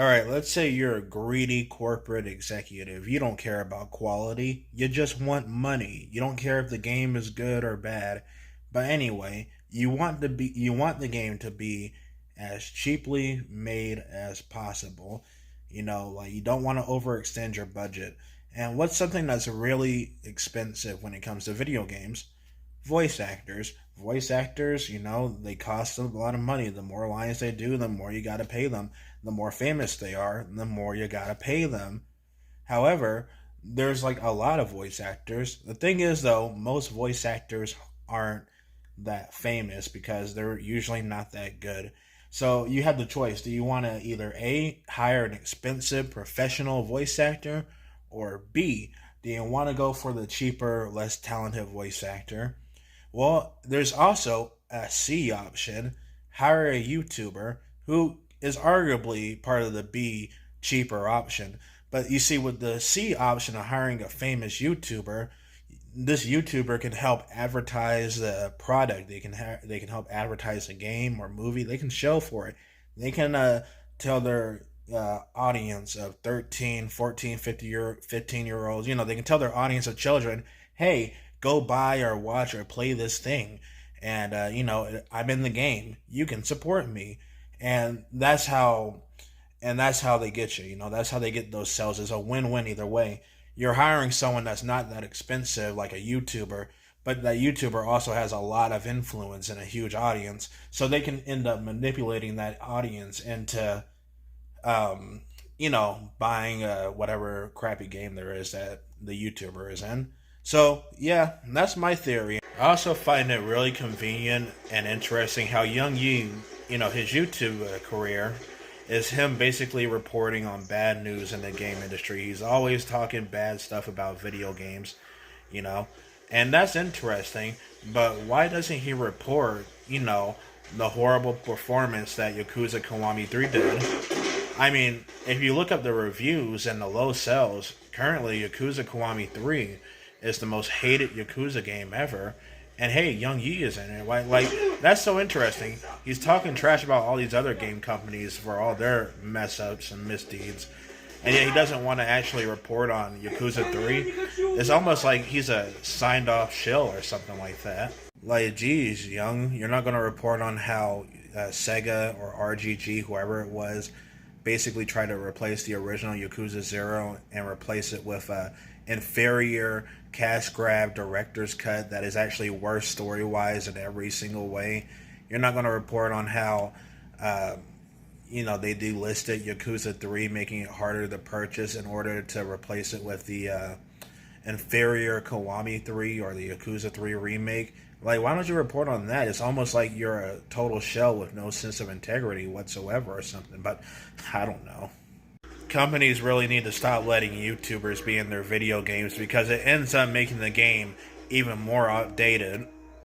All right, let's say you're a greedy corporate executive. You don't care about quality. You just want money. You don't care if the game is good or bad. But anyway, you want the game to be as cheaply made as possible. Like you don't want to overextend your budget. And what's something that's really expensive when it comes to video games? Voice actors. Voice actors, they cost a lot of money. The more lines they do, the more you got to pay them. The more famous they are, the more you got to pay them. However, there's like a lot of voice actors. The thing is, though, most voice actors aren't that famous because they're usually not that good. So you have the choice. Do you want to either A, hire an expensive professional voice actor, or B, do you want to go for the cheaper, less talented voice actor? Well, there's also a C option, hire a YouTuber who is arguably part of the B cheaper option. But you see, with the C option of hiring a famous YouTuber, this YouTuber can help advertise the product. They can help advertise a game or movie. They can show for it. They can tell their audience of 13, 14, 15 year olds, they can tell their audience of children, hey, go buy or watch or play this thing. And, I'm in the game. You can support me. And that's how they get you. That's how they get those sales. It's a win-win either way. You're hiring someone that's not that expensive, like a YouTuber, but that YouTuber also has a lot of influence and a huge audience, so they can end up manipulating that audience into, buying whatever crappy game there is that the YouTuber is in. So yeah, that's my theory. I also find it really convenient and interesting how Young Yi, his YouTube career is him basically reporting on bad news in the game industry. He's always talking bad stuff about video games, you know, and that's interesting. But why doesn't he report, the horrible performance that Yakuza Kiwami 3 did? I mean, if you look up the reviews and the low sales, currently Yakuza Kiwami 3 is the most hated Yakuza game ever. And hey, Young Yi is in it. Like, that's so interesting. He's talking trash about all these other game companies for all their mess ups and misdeeds. And yet he doesn't want to actually report on Yakuza 3. It's almost like he's a signed off shill or something like that. Like, geez, Young, you're not going to report on how Sega or RGG, whoever it was, basically tried to replace the original Yakuza 0 and replace it with a inferior cash grab director's cut that is actually worse story wise in every single way. You're not going to report on how they delisted Yakuza 3, making it harder to purchase in order to replace it with the inferior Kiwami 3 or the Yakuza 3 remake. Like, why don't you report on that? It's almost like you're a total shell with no sense of integrity whatsoever or something, but I don't know. Companies really need to stop letting YouTubers be in their video games because it ends up making the game even more outdated.